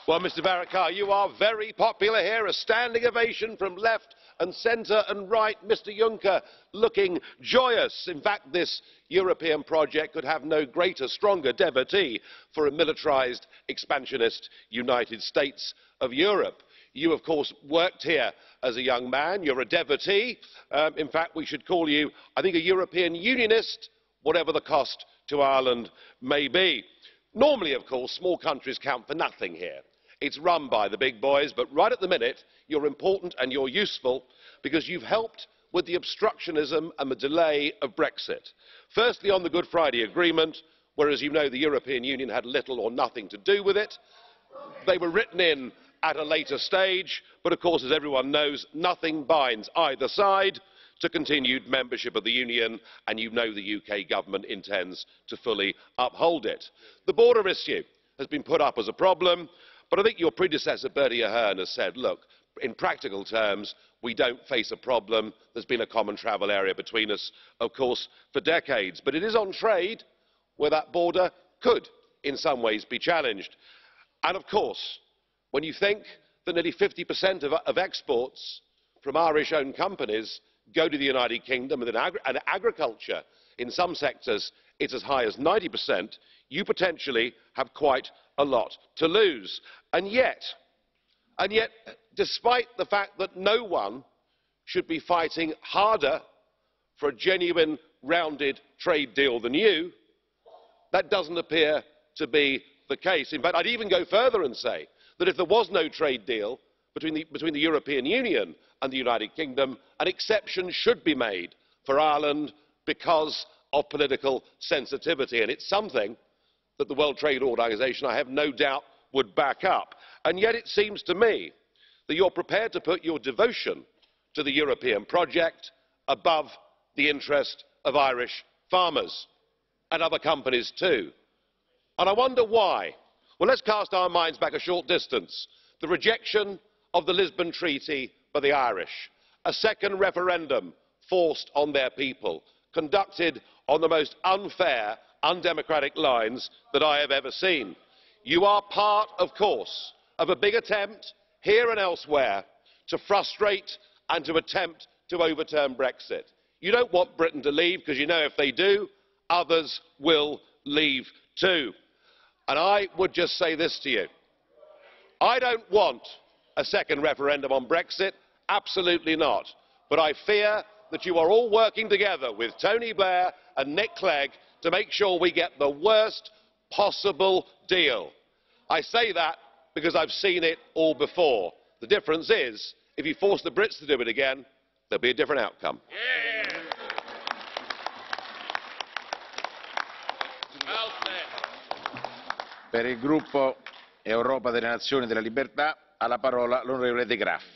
Well, Mr Varadkar, you are very popular here. A standing ovation from left and centre and right. Mr Juncker looking joyous. In fact, this European project could have no greater, stronger devotee for a militarised, expansionist United States of Europe. You, of course, worked here as a young man. You're a devotee. In fact, we should call you, I think, a European Unionist, whatever the cost to Ireland may be. Normally, of course, small countries count for nothing here. It's run by the big boys, but right at the minute, you're important and you're useful because you've helped with the obstructionism and the delay of Brexit. Firstly, on the Good Friday Agreement, where, as you know, the European Union had little or nothing to do with it. They were written in at a later stage, but of course, as everyone knows, nothing binds either side to continued membership of the Union, and you know the UK government intends to fully uphold it. The border issue has been put up as a problem, but I think your predecessor, Bertie Ahern, has said, look, in practical terms, we don't face a problem. There's been a common travel area between us, of course, for decades. But it is on trade where that border could, in some ways, be challenged. And of course, when you think that nearly 50% of exports from Irish-owned companies go to the United Kingdom, and agriculture, in some sectors, it's as high as 90%, you potentially have quite a lot to lose. And yet, despite the fact that no one should be fighting harder for a genuine, rounded trade deal than you, that doesn't appear to be the case. In fact, I'd even go further and say that if there was no trade deal between the European Union and the United Kingdom, an exception should be made for Ireland because of political sensitivity. And it's something that the World Trade Organization, I have no doubt, would back up. And yet it seems to me that you're prepared to put your devotion to the European project above the interest of Irish farmers and other companies too. And I wonder why. Well, let's cast our minds back a short distance. The rejection of the Lisbon Treaty by the Irish, a second referendum forced on their people, conducted on the most unfair, undemocratic lines that I have ever seen. You are part, of course, of a big attempt, here and elsewhere, to frustrate and to attempt to overturn Brexit. You don't want Britain to leave because you know if they do, others will leave too. And I would just say this to you. I don't want a second referendum on Brexit, absolutely not. But I fear that you are all working together with Tony Blair and Nick Clegg to make sure we get the worst possible deal. I say that because I've seen it all before. The difference is, if you force the Brits to do it again, there'll be a different outcome. Yeah. Per il gruppo Europa delle Nazioni e della Libertà ha la parola l'onorevole De Graaf.